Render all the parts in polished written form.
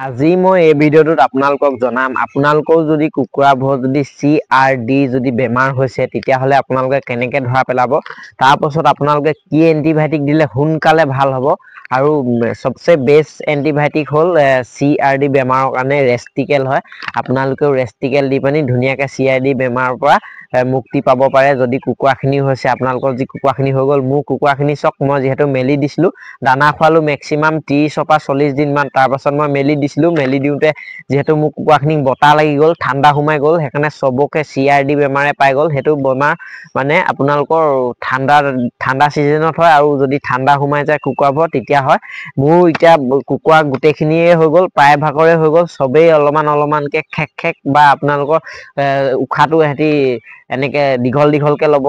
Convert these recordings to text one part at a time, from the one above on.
আজি মই এই ভিডিঅ'টোত আপোনালোকক জনাম আপোনালোকৰ যদি কুকুৰাবোৰ যদি CRD যদি বেমাৰ হৈছে তেতিয়াহলে আপোনালোকে কেনেকৈ ধৰা পেলাব তাৰ পাছত আপোনালোকে কি এন্টিবায়োটিক দিলে সোনকালে ভাল হ'ব আৰু সবচে বেষ্ট এন্টিবায়োটিক হল CRD বেমাৰৰ কাৰণে ৰেষ্টিকেল হয় আপোনালোকেও ৰেষ্টিকেল দি পানি ধুনীয়াকৈ CRD বেমাৰৰ পৰা মুক্তি পাব পাৰে যদি কুকুৰাখিনি হৈছে আপোনালোকৰ যি কুকুৰাখিনি হৈ গ'ল মোৰ কুকুৰাখিনি চক মই যেহেতু মেলি দিছিলো দানা খোৱালো ম্যাক্সিমাম 30 পৰা 40 দিন মান তাৰ পাছত মই মেলি দিছিলো মেলি দিওতে যেহেতু মোক কুকুৰাখিনি বতা লাগি গ'ল ঠাণ্ডা সোমাই গ'ল সেইকাৰণে সবকে CRD বেমাৰে পাই গ'ল হেতু বেমাৰ মানে আপোনালোকৰ ঠাণ্ডা সিজনত হয় আৰু যদি ঠাণ্ডা সোমাই যায় কুকুৰাবোৰ তেতিয়া হয় মোৰ এতিয়া কুকুৰা গুটেখিনিয়ে হৈ গ'ল প্ৰায় ভাগৰে হৈ গ'ল সবেই অলমানকে খেক বা আপোনালোকৰ উখাটো হেতি এনেকে দীঘলকে ল'ব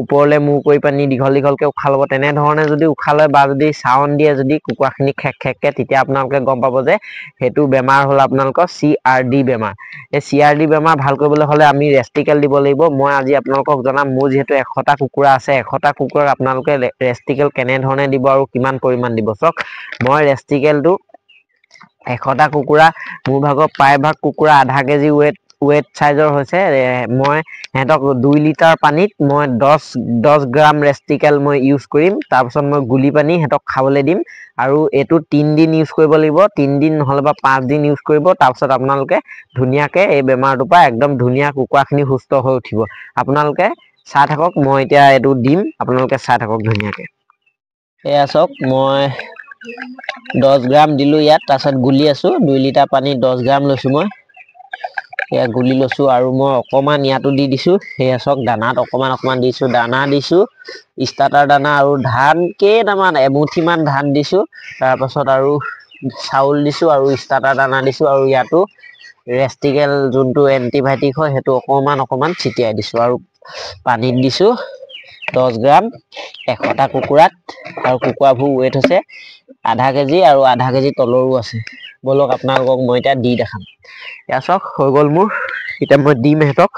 ওপৰলে মু কৰি পানি দীঘলকে উখা ল'ব তেনে ধৰণে যদি উখা লয় বা যদি চাউন দিয়ে যদি কুকুৰাখিনি খেককে তেতিয়া আপোনালোকে গম পাব যে হেতু বেমাৰ হ'ল আপোনালোকৰ CRD বেমাৰ এই CRD বেমাৰ ভাল কৰিবলৈ হলে আমি ৰেষ্টিকেল দিব লাগিব মই আজি আপোনালোকক জনাম মোৰ যেহেতু 100টা কুকুৰা আছে 100টা কুকুৰাক আপোনালোকে ৰেষ্টিকেল কেনে ধৰণে দিব আৰু কিমান পৰিমাণ দিব চক মই ৰেষ্টিকেলটো 100টা কুকুৰা মোৰ ভাগৰ প্ৰায় ভাগ কুকুৰা আধা কেজি ওয়েট সাইজৰ হৈছে মই হেতক 2 লিটাৰ পানীত মই 10 গ্ৰাম ৰেষ্টিকেল মই ইউজ কৰিম তাৰ পাছত মই গুলি পানী হেতক খাবলৈ দিম আৰু এটো 3 দিন ইউজ কৰিব লাগিব 3 দিন নহলে বা 5 দিন ইউজ কৰিব তাৰ পাছত আপোনালোকে ধুনীয়াকৈ এই বেমাৰটোৰ পৰা একদম ধুনীয়া কুকুৰাখিনি সুস্থ হৈ উঠিব আপোনালোকে চাই থাকক মই এতিয়া এটো দিম আপোনালোকে চাই থাকক ধুনীয়াকৈ এয়া চক মই 10 গ্ৰাম দিলো ইয়াত তাৰছত গুলি আছো 2 লিটাৰ পানী 10 গ্ৰাম লৈছো মই এয়া গুলি লৈছো আৰু মই অকমান ইয়াতো দি দিছো এয়া চক দানাত অকমান দিছো দানা দিছো স্টাৰ্টাৰ দানা আৰু ধান কেইটামান এমুঠি মান ধান দিছো তাৰ পাছত আৰু চাউল দিছো আৰু স্টাৰ্টাৰ দানা দিছো আৰু ইয়াতো ৰেষ্টিকেল যোনটো এন্টিবায়োটিক হয় হেতু অকমান ছিটিয়াই দিছো আৰু পানীত দিছো 10 গ্ৰাম 100টা কুকুৰাত আৰু কুকুৰাবোৰ ওয়েট হৈছে আধা কেজি আৰু আধা কেজি তলৰো আছে বলক আপোনালোকক মই এটা দি দেখাম ইয়া চক হৈ গ'ল মোৰ এটা মই দিম হেতক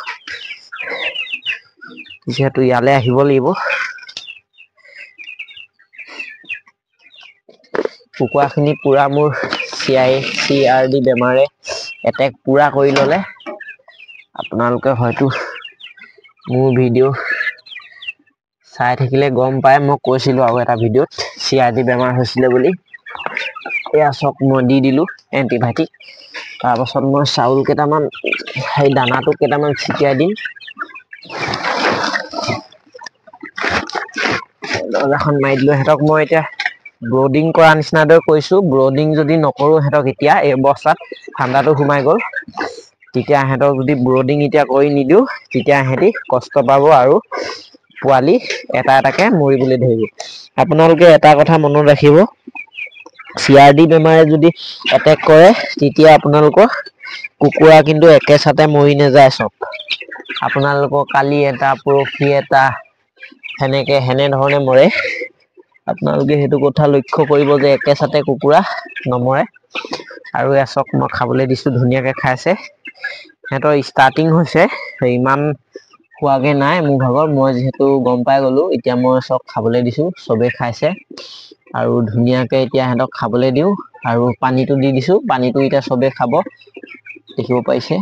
যেহেতু ইয়ালে আহিব লাগিব কুকুৰাখিনি পুৰা মোৰ CRD বেমাৰে এটেক পুৰা কৰি ললে আপোনালোকে হয়তো মোৰ ভিডিও চাই থাকিলে গম পায় মই কৈছিলো আৰু এটা ভিডিওত CRD বেমাৰ হৈছিলে বুলি এয়া চক মই দি দিলো এন্টিবায়োটিক তাৰ পাছত মই চাউল কেইটামান সেই দানাটো কেইটামান ছিটিয়াই দিম দৰজাখন মাৰি দিলো হেতক মই এতিয়া ব্ৰডিং কৰা নিচিনাকৈ কৈছো ব্ৰডিং যদি নকৰো হেতক এতিয়া এই অৱস্থাত ঠাণ্ডাটো সোমাই গ'ল তেতিয়া হেতক যদি ব্ৰডিং এতিয়া কৰি নিদিও তেতিয়া হেতি কষ্ট পাব আৰু পোৱালি এটাকে মৰিবলৈ ধৰিব আপোনালোকে এটা কথা মনত ৰাখিব CRD বেমাৰে যদি এটেক কৰে তেতিয়া আপোনালোকৰ কুকুৰা কিন্তু একেছাতে মৰি নাযায় সব আপোনালোকৰ কালি এটা পৰখি এটা হেনে ধৰণে মৰে আপোনালোকে হেতু কথা লক্ষ্য কৰিব যে একেছাতে কুকুৰা নমৰে আৰু এচক মই খাবলৈ দিছো ধুনীয়াকৈ খাইছে হেতৰ ষ্টাৰ্টিং হৈছে ইমান খোৱাগে নাই মোৰ ভাগৰ মই যেহেতু গম পাই গলো এতিয়া মই চক খাবলৈ দিছো সবে খাইছে আৰু ধুনীয়াকৈ এতিয়া হেতক খাবলৈ দিও আৰু পানীটো দি দিছো পানীটো এতিয়া সবে খাব দেখিব পাইছে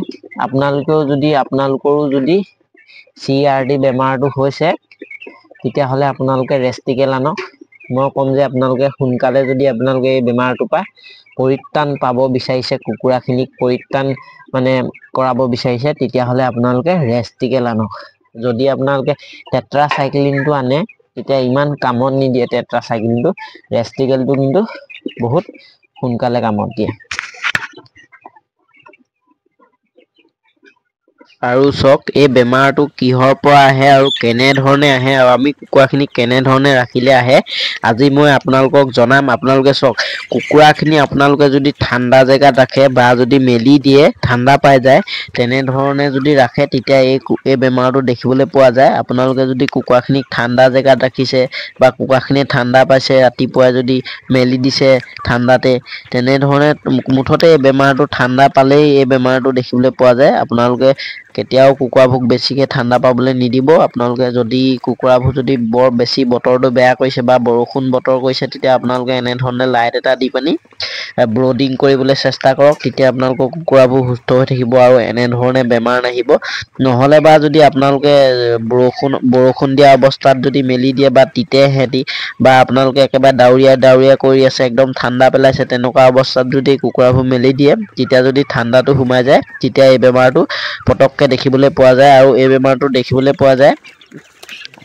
আপোনালোকৰো যদি CRD বেমাৰটো হৈছে তেতিয়া হলে আপোনালোকে ৰেষ্টিকেল আনক মই কম যে আপোনালোকে সোনকালে যদি আপোনালোকে এই বেমাৰটো পায় পৰিত্ৰাণ পাব বিচাৰিছে কুকুৰাখিনিক পৰিত্ৰাণ মানে কৰাব বিচাৰিছে তেতিয়া হলে আপোনালোকে ৰেষ্টিকেল আনক যদি আপোনালোকে টেট্ৰাচাইক্লিনটো আনে তেতিয়া ইমান কামত নিদিয়ে টেট্ৰাচাইক্লিনটো ৰেষ্টিকেলটো কিন্তু বহুত সোনকালে কামত দিয়ে আৰু চক এই বেমাৰটো কিহৰ পৰা আহে আৰু কেনে ধৰণে আহে আৰু আমি কুকুৰাখিনি কেনে ধৰণে ৰাখিলে আহে আজি মই আপোনালোকক জনাম আপোনালোকে চক কুকুৰাখিনি আপোনালোকে যদি ঠাণ্ডা জেগাত ৰাখে বা যদি মেলি দিয়ে ঠাণ্ডা পাই যায় তেনে ধৰণে যদি ৰাখে তেতিয়া এই বেমাৰটো দেখিবলৈ পোৱা যায় আপোনালোকে যদি কুকুৰাখিনিক ঠাণ্ডা জেগাত ৰাখিছে বা কুকুৰাখিনি ঠাণ্ডা পাইছে ৰাতিপুৱাই যদি মেলি দিছে ঠাণ্ডাতে তেনে ধৰণে মুঠতে এই বেমাৰটো ঠাণ্ডা পালেই এই বেমাৰটো দেখিবলৈ পোৱা যায় আপোনালোকে কেতিয়াও কুকুৰাবোৰ বেছিকৈ ঠাণ্ডা পাবলৈ নিদিব। আপোনালোকে যদি কুকুৰাবোৰ যদি বৰ বেছি বতৰটো বেয়া কৰিছে বা বৰষুণ বতৰ কৰিছে তেতিয়া আপোনালোকে এনেধৰণে লাইট এটা দি পানি ব্ৰডিং কৰিবলৈ চেষ্টা কৰক। তেতিয়া আপোনালোকৰ কুকুৰাবোৰ সুস্থ হৈ থাকিব আৰু এনেধৰণে বেমাৰ নাহিব। নহ'লে বা যদি আপোনালোকে বৰষুণ দিয়া অৱস্থাত যদি মেলি দিয়ে বা তিতে সিহঁতি বা আপোনালোকে একেবাৰে ডাৱৰীয়া কৰি আছে একদম ঠাণ্ডা পেলাইছে তেনেকুৱা অৱস্থাত যদি কুকুৰাবোৰ মেলি দিয়ে তেতিয়া যদি ঠাণ্ডাটো সোমাই যায় তেতিয়া এই বেমাৰটো পতককৈ দেখিবলৈ পোৱা যায়। আৰু এই বেমাৰটো দেখিবলৈ পোৱা যায়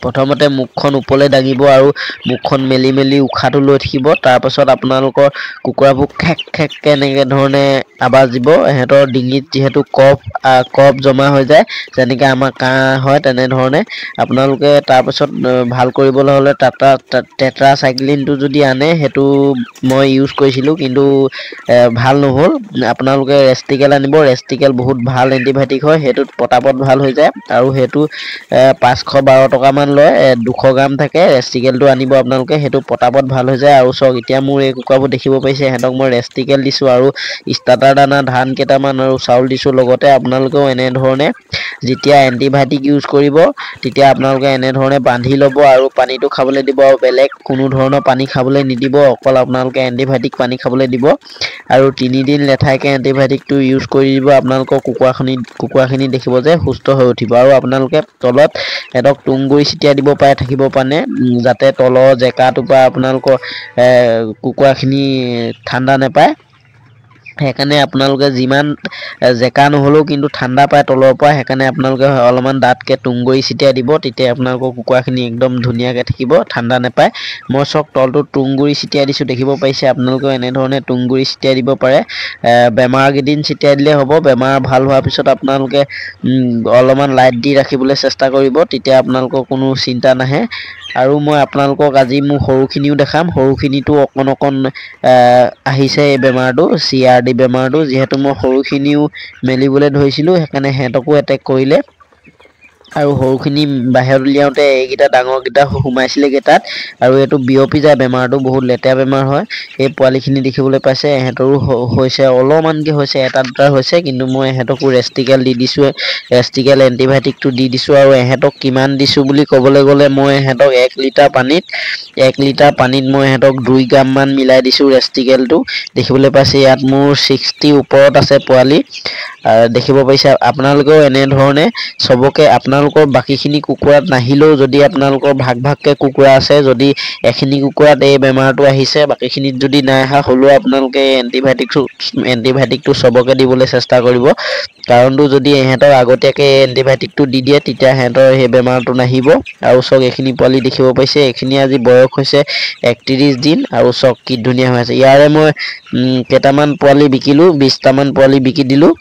প্ৰথমতে মুখখন ওপৰলৈ দাঙিব আৰু মুখখন মেলি উশাহটো লৈ থাকিব। তাৰপাছত আপোনালোকৰ কুকুৰাবোৰ খেককৈ এনেকৈ ধৰণে আৱাজ দিব। সিহঁতৰ ডিঙিত যিহেতু কফ জমা হৈ যায় যেনেকৈ আমাৰ কাহ হয় তেনেধৰণে আপোনালোকে তাৰপাছত ভাল কৰিবলৈ হ'লে টেট্ৰাচাইক্লিনটো যদি আনে সেইটো মই ইউজ কৰিছিলোঁ কিন্তু ভাল নহ'ল। আপোনালোকে ৰেষ্টিকেল আনিব। ৰেষ্টিকেল বহুত ভাল এণ্টিবায়'টিক হয়, সেইটোত পটাপট ভাল হৈ যায় আৰু সেইটো 512 টকামান লয়, 200 গ্ৰাম থাকে। ৰেষ্টিকেলটো আনিব আপোনালোকে, সেইটো পটাপট ভাল হৈ যায়। আৰু চাওক এতিয়া মোৰ এই কুকুৰাবোৰ দেখিব পাৰিছে, সিহঁতক মই ৰেষ্টিকেল দিছোঁ আৰু ষ্টাৰ্টাৰ দানা ধান কেইটামান আৰু চাউল দিছোঁ। লগতে আপোনালোকেও এনেধৰণে যেতিয়া এণ্টিবায়'টিক ইউজ কৰিব তেতিয়া আপোনালোকে এনেধৰণে বান্ধি ল'ব আৰু পানীটো খাবলৈ দিব আৰু বেলেগ কোনো ধৰণৰ পানী খাবলৈ নিদিব। অকল আপোনালোকে এণ্টিবায়'টিক পানী খাবলৈ দিব আৰু 3 দিন লেঠাইকৈ এণ্টিবায়'টিকটো ইউজ কৰি দিব। আপোনালোকৰ কুকুৰাখিনি দেখিব যে সুস্থ হৈ উঠিব। আৰু আপোনালোকে তলত সিহঁতক তুঁহগুৰি ছিটিয়াই দিব থাকিব পাৰে যাতে তলৰ জেকাটোৰ পৰা আপোনালোকৰ কুকুৰাখিনি ঠাণ্ডা নাপায়। সেইকাৰণে আপোনালোকে যিমান জেকা নহ'লেও কিন্তু ঠাণ্ডা পায় তলৰ পৰা, সেইকাৰণে আপোনালোকে অলপমান ডাঠকৈ তুঁহগুৰি ছিটিয়াই দিব। তেতিয়া আপোনালোকৰ কুকুৰাখিনি একদম ধুনীয়াকৈ থাকিব, ঠাণ্ডা নাপায়। মই চাওক তলটো তুঁহগুৰি ছিটিয়াই দিছোঁ, দেখিব পাৰিছে। আপোনালোকেও এনেধৰণে তুঁহগুৰি ছিটিয়াই দিব পাৰে। বেমাৰ কেইদিন ছিটিয়াই দিলে হ'ব। বেমাৰ ভাল হোৱাৰ পিছত আপোনালোকে অলপমান লাইট দি ৰাখিবলৈ চেষ্টা কৰিব, তেতিয়া আপোনালোকৰ কোনো চিন্তা নাহে। আৰু মই আপোনালোকক আজি মোৰ সৰুখিনিও দেখাম। সৰুখিনিতো অকণ আহিছে এই বেমাৰটো, CRD বেমাৰটো। যিহেতু মই সৰুখিনিও মেলিবলৈ ধৰিছিলোঁ সেইকাৰণে সিহঁতকো এটেক কৰিলে আৰু সৰুখিনি বাহিৰত উলিয়াওঁতে এইকেইটা ডাঙৰকেইটা সোমাইছিলেগৈ তাত আৰু এইটো বিয়পি যায়। বেমাৰটো বহুত লেতেৰা বেমাৰ হয়। এই পোৱালিখিনি দেখিবলৈ পাইছে, ইহঁতৰো হৈছে, অলপমানকৈ হৈছে, এটা দুটা হৈছে, কিন্তু মই ইহঁতকো ৰেষ্টিকেল দি দিছোঁ। ৰেষ্টিকেল এণ্টিবায়'টিকটো দি দিছোঁ। আৰু ইহঁতক কিমান দিছোঁ বুলি ক'বলৈ গ'লে মই ইহঁতক 1 লিটাৰ পানীত মই ইহঁতক 2 গ্ৰামমান মিলাই দিছোঁ ৰেষ্টিকেলটো। দেখিবলৈ পাইছে ইয়াত মোৰ 60 ওপৰত আছে পোৱালি। দেখিব পাৰিছে। আপোনালোকেও এনেধৰণে চবকে আপোনালোকৰ বাকীখিনি কুকুৰাত নাহিলেও যদি আপোনালোকৰ ভাগকৈ কুকুৰা আছে, যদি এখিনি কুকুৰাত এই বেমাৰটো আহিছে বাকীখিনিত যদি নাই অহা হ'লেও আপোনালোকে এণ্টিবায়'টিকটো চবকে দিবলৈ চেষ্টা কৰিব। কাৰণটো যদি ইহঁতক আগতীয়াকৈ এণ্টিবায়'টিকটো দি দিয়ে তেতিয়া সিহঁতৰ সেই বেমাৰটো নাহিব। আৰু চাওক এইখিনি পোৱালি দেখিব পাইছে, এইখিনি আজি বয়স হৈছে 31 দিন আৰু চাওক কি ধুনীয়া হৈ আছে। ইয়াৰে মই কেইটামান পোৱালি বিকিলোঁ, 20টামান পোৱালি বিকি দিলোঁ।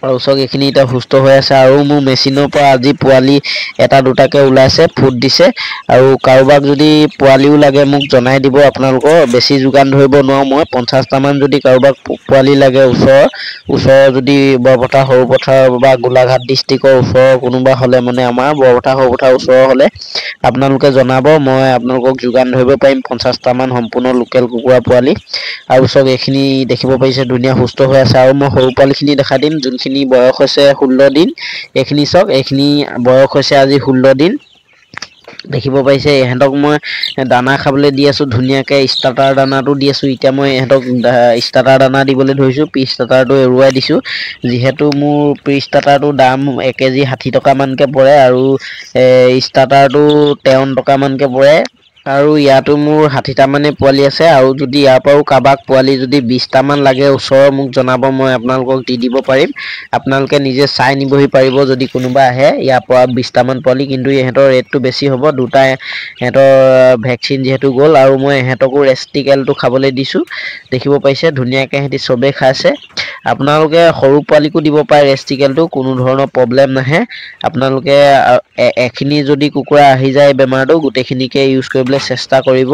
আৰু চাওক এইখিনি এতিয়া সুস্থ হৈ আছে। আৰু মোৰ মেচিনৰ পৰা আজি পোৱালি এটা দুটাকৈ ওলাইছে, ফুট দিছে। আৰু কাৰোবাক যদি পোৱালিও লাগে মোক জনাই দিব। আপোনালোকৰ বেছি যোগান ধৰিব নোৱাৰোঁ মই। 50টামান যদি কাৰোবাক পোৱালি লাগে ওচৰৰ যদি বৰপথাৰ সৰুপথাৰ বা গোলাঘাট ডিষ্ট্ৰিক্টৰ ওচৰৰ কোনোবা হ'লে মানে আমাৰ বৰপথাৰ সৰুপথাৰ ওচৰৰ হ'লে আপোনালোকে জনাব, মই আপোনালোকক যোগান ধৰিব পাৰিম 50টামান সম্পূৰ্ণ লোকেল কুকুৰা পোৱালি। আৰু চাওক এইখিনি দেখিব পাৰিছে ধুনীয়া সুস্থ হৈ আছে। আৰু মই সৰু পোৱালিখিনি দেখাই দিম যোনখিনি বয়স হৈছে 16 দিন। এইখিনি চাওক, এইখিনি বয়স হৈছে আজি 16 দিন। দেখিব পাৰিছে ইহঁতক মই দানা খাবলৈ দি আছোঁ ধুনীয়াকৈ, ষ্টাৰ্টাৰ দানাটো দি আছোঁ। এতিয়া মই ইহঁতক ষ্টাৰ্টাৰ দানা দিবলৈ ধৰিছোঁ, প্ৰি ষ্টাৰ্টাৰটো এৰুৱাই দিছোঁ। যিহেতু মোৰ প্ৰি ষ্টাৰ্টাৰটোৰ দাম 1 কেজি 60 টকামানকৈ পৰে আৰু ষ্টাৰ্টাৰটো 53 টকামানকৈ পৰে। আৰু ইয়াতো মোৰ 60টামানেই পোৱালি আছে। আৰু যদি ইয়াৰ পৰাও কাৰোবাক পোৱালি যদি 20টামান লাগে ওচৰৰ মোক জনাব, মই আপোনালোকক দি দিব পাৰিম। আপোনালোকে নিজে চাই নিবহি পাৰিব যদি কোনোবা আহে ইয়াৰ পৰা 20টামান পোৱালি। কিন্তু ইহঁতৰ ৰেটটো বেছি হ'ব, দুটা ইহঁতৰ ভেকচিন যিহেতু গ'ল। আৰু মই ইহঁতকো ৰেষ্টিকেলটো খাবলৈ দিছোঁ। দেখিব পাৰিছে ধুনীয়াকৈ সিহঁতি চবেই খাইছে। আপোনালোকে সৰু পোৱালিকো দিব পাৰে ৰেষ্টিকেলটো, কোনো ধৰণৰ প্ৰব্লেম নাহে। আপোনালোকে এখিনি যদি কুকুৰা আহি যায় বেমাৰটো গোটেইখিনিকে ইউজ কৰিবলৈ চেষ্টা কৰিব।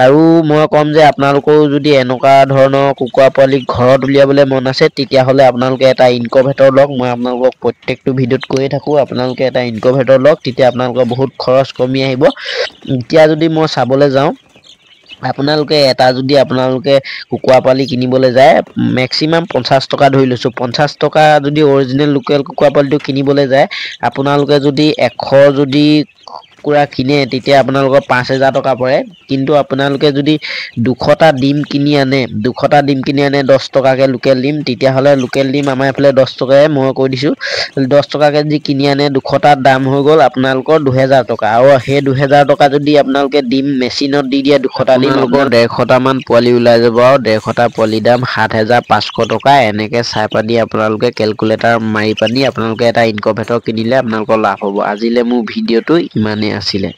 আৰু মই ক'ম যে আপোনালোকেও যদি এনেকুৱা ধৰণৰ কুকুৰা পোৱালি ঘৰত উলিয়াবলৈ মন আছে তেতিয়াহ'লে আপোনালোকে এটা ইনকুবেটৰ লওক। মই আপোনালোকক প্ৰত্যেকটো ভিডিঅ'ত কৈয়ে থাকোঁ, আপোনালোকে এটা ইনকুবেটৰ লওক, তেতিয়া আপোনালোকৰ বহুত খৰচ কমি আহিব। এতিয়া যদি মই চাবলৈ যাওঁ আপোনালোকে এটা যদি আপোনালোকে কুকুৰা পোৱালি কিনিবলৈ যায় মেক্সিমাম 50 টকা ধৰি লৈছোঁ 50 টকা যদি অৰিজিনেল লোকেল কুকুৰা পোৱালিটো কিনিবলৈ যায় আপোনালোকে যদি 100 যদি কুকুৰা কিনে তেতিয়া আপোনালোকৰ 5000 টকা পৰে কিন্তু আপোনালোকে যদি 200টা ডিম কিনি আনে 10 টকাকৈ লোকেল ডিম তেতিয়াহ'লে লোকেল ডিম আমাৰ এইফালে 10 টকাকৈ মই কৈ দিছোঁ 10 টকাকৈ যদি কিনি আনে 200টাৰ দাম হৈ গ'ল আপোনালোকৰ 2000 টকা আৰু সেই 2000 টকা যদি আপোনালোকে ডিম মেচিনত দি দিয়ে 200টা ডিম আপোনালোকৰ 150টা মান পোৱালি ওলাই যাব আৰু 150টা পোৱালি দাম 7500 টকা এনেকৈ চাই পানি আপোনালোকে কেলকুলেটাৰ মাৰি পানি আপোনালোকে এটা ইনকুবেটৰ কিনিলে আপোনালোকৰ লাভ হ'ব আজিলৈ মোৰ ভিডিঅ'টো ইমানেই আছিলে